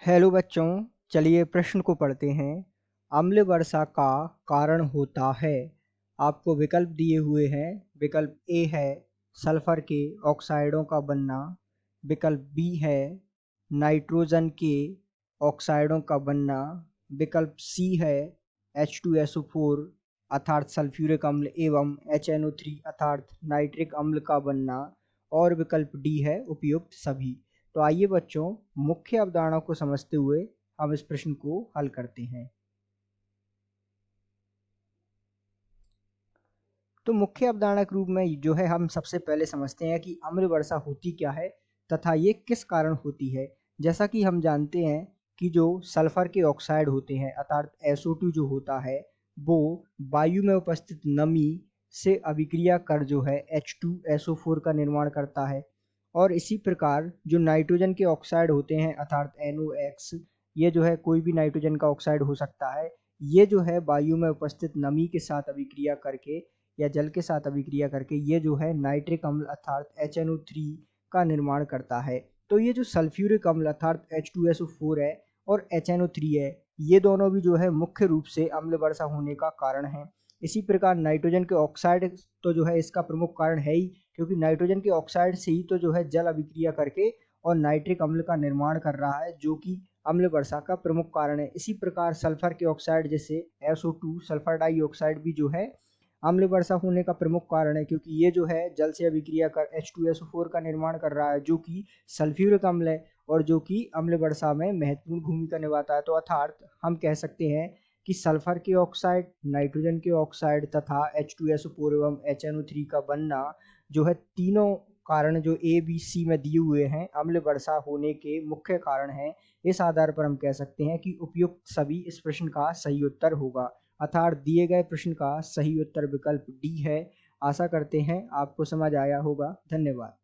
Hello बच्चों, चलिए प्रश्न को पढ़ते हैं। अम्ल वर्षा का कारण होता है। आपको विकल्प दिए हुए हैं। विकल्प ए है सल्फर के ऑक्साइडों का बनना। विकल्प बी है नाइट्रोजन के ऑक्साइडों का बनना। विकल्प सी है H2SO4 अर्थात सल्फ्यूरिक अम्ल एवं HNO3 अर्थात नाइट्रिक अम्ल का बनना। और विकल्प डी है उपयुक्त सभी। तो आइए बच्चों, मुख्य अवधारणा को समझते हुए हम इस प्रश्न को हल करते हैं। तो मुख्य अवधारणा के रूप में जो है हम सबसे पहले समझते हैं कि अम्ल वर्षा होती क्या है तथा ये किस कारण होती है। जैसा कि हम जानते हैं कि जो सल्फर के ऑक्साइड होते हैं अर्थात SO2 जो होता है वो वायु में उपस्थित नमी से अभिक्रिया कर जो है H2SO4 का निर्माण करता है। और इसी प्रकार जो नाइट्रोजन के ऑक्साइड होते हैं अर्थात NOx, ये जो है कोई भी नाइट्रोजन का ऑक्साइड हो सकता है। ये जो है वायु में उपस्थित नमी के साथ अभिक्रिया करके या जल के साथ अभिक्रिया करके ये जो है नाइट्रिक अम्ल अर्थात HNO3 का निर्माण करता है। तो ये जो सल्फ्यूरिक अम्ल अर्थात H2SO4 है और HNO3 है, ये दोनों भी जो है मुख्य रूप से अम्ल वर्षा होने का कारण है। इसी प्रकार नाइट्रोजन के ऑक्साइड तो जो है इसका प्रमुख कारण है ही, क्योंकि नाइट्रोजन के ऑक्साइड से ही तो जो है जल अभिक्रिया करके और नाइट्रिक अम्ल का निर्माण कर रहा है, जो कि अम्ल वर्षा का प्रमुख कारण है। इसी प्रकार सल्फर के ऑक्साइड जैसे SO2 सल्फर डाइऑक्साइड भी जो है अम्ल वर्षा होने का प्रमुख कारण है, क्योंकि ये जो है जल से अभिक्रिया कर H2SO4 का निर्माण कर रहा है, जो कि सल्फ्यूरिक अम्ल है और जो कि अम्ल वर्षा में महत्वपूर्ण भूमिका निभाता है। तो अर्थात हम कह सकते हैं कि सल्फर के ऑक्साइड, नाइट्रोजन के ऑक्साइड तथा H2SO4 एवं HNO3 का बनना जो है तीनों कारण जो ABC में दिए हुए हैं अम्ल वर्षा होने के मुख्य कारण हैं। इस आधार पर हम कह सकते हैं कि उपयुक्त सभी इस प्रश्न का सही उत्तर होगा। अर्थात दिए गए प्रश्न का सही उत्तर विकल्प डी है। आशा करते हैं आपको समझ आया होगा। धन्यवाद।